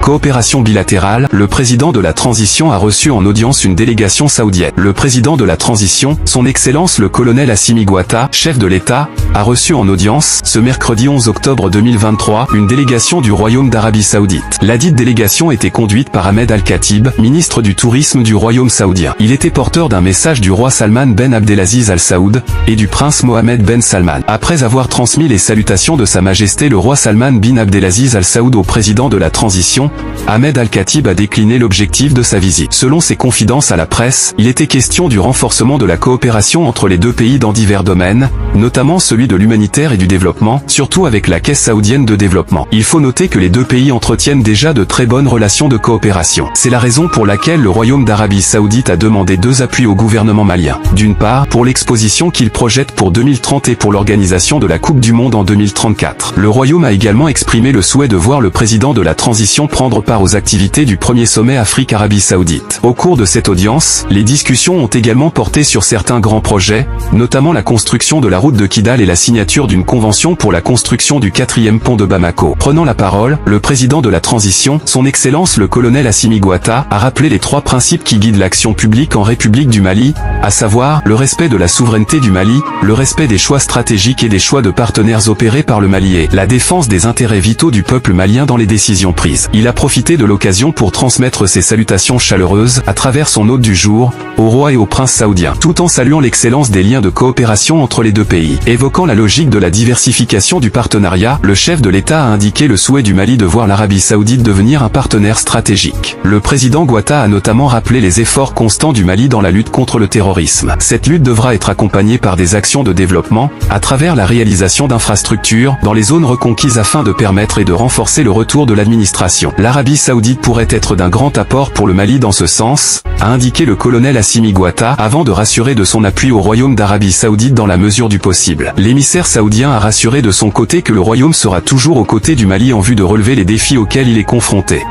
Coopération bilatérale, le président de la transition a reçu en audience une délégation saoudienne. Le président de la transition, son Excellence le colonel Assimi Goïta, chef de l'État, a reçu en audience, ce mercredi 11 octobre 2023, une délégation du Royaume d'Arabie Saoudite. Ladite délégation était conduite par Ahmed Al-Khatib, ministre du Tourisme du Royaume saoudien. Il était porteur d'un message du roi Salman Ben Abdelaziz Al Saoud et du prince Mohammed Ben Salman. Après avoir transmis les salutations de Sa Majesté le roi Salman bin Abdelaziz Al Saoud au président de la transition, Ahmed Al-Khatib a décliné l'objectif de sa visite. Selon ses confidences à la presse, il était question du renforcement de la coopération entre les deux pays dans divers domaines, notamment celui de l'humanitaire et du développement, surtout avec la Caisse saoudienne de développement. Il faut noter que les deux pays entretiennent déjà de très bonnes relations de coopération. C'est la raison pour laquelle le Royaume d'Arabie Saoudite a demandé deux appuis au gouvernement malien. D'une part, pour l'exposition qu'il projette pour 2030 et pour l'organisation de la Coupe du Monde en 2034. Le Royaume a également exprimé le souhait de voir le président de la transition prendre part aux activités du premier sommet Afrique-Arabie Saoudite. Au cours de cette audience, les discussions ont également porté sur certains grands projets, notamment la construction de la route de Kidal et la signature d'une convention pour la construction du 4e pont de Bamako. Prenant la parole, le président de la transition, son Excellence le colonel Assimi Goïta, a rappelé les trois principes qui guident l'action publique en République du Mali, à savoir, le respect de la souveraineté du Mali, le respect des choix stratégiques et des choix de partenaires opérés par le Mali et la défense des intérêts vitaux du peuple malien dans les décisions prises. Il a profité de l'occasion pour transmettre ses salutations chaleureuses, à travers son hôte du jour, au roi et au prince saoudien, tout en saluant l'excellence des liens de coopération entre les deux pays. Évoquant la logique de la diversification du partenariat, le chef de l'État a indiqué le souhait du Mali de voir l'Arabie Saoudite devenir un partenaire stratégique. Le président Goïta a notamment rappelé les efforts constants du Mali dans la lutte contre le terrorisme. Cette lutte devra être accompagnée par des actions de développement, à travers la réalisation d'infrastructures dans les zones reconquises afin de permettre et de renforcer le retour de l'administration. L'Arabie Saoudite pourrait être d'un grand apport pour le Mali dans ce sens, a indiqué le colonel Assimi Goïta avant de rassurer de son appui au Royaume d'Arabie Saoudite dans la mesure du possible. L'émissaire saoudien a rassuré de son côté que le Royaume sera toujours aux côtés du Mali en vue de relever les défis auxquels il est confronté.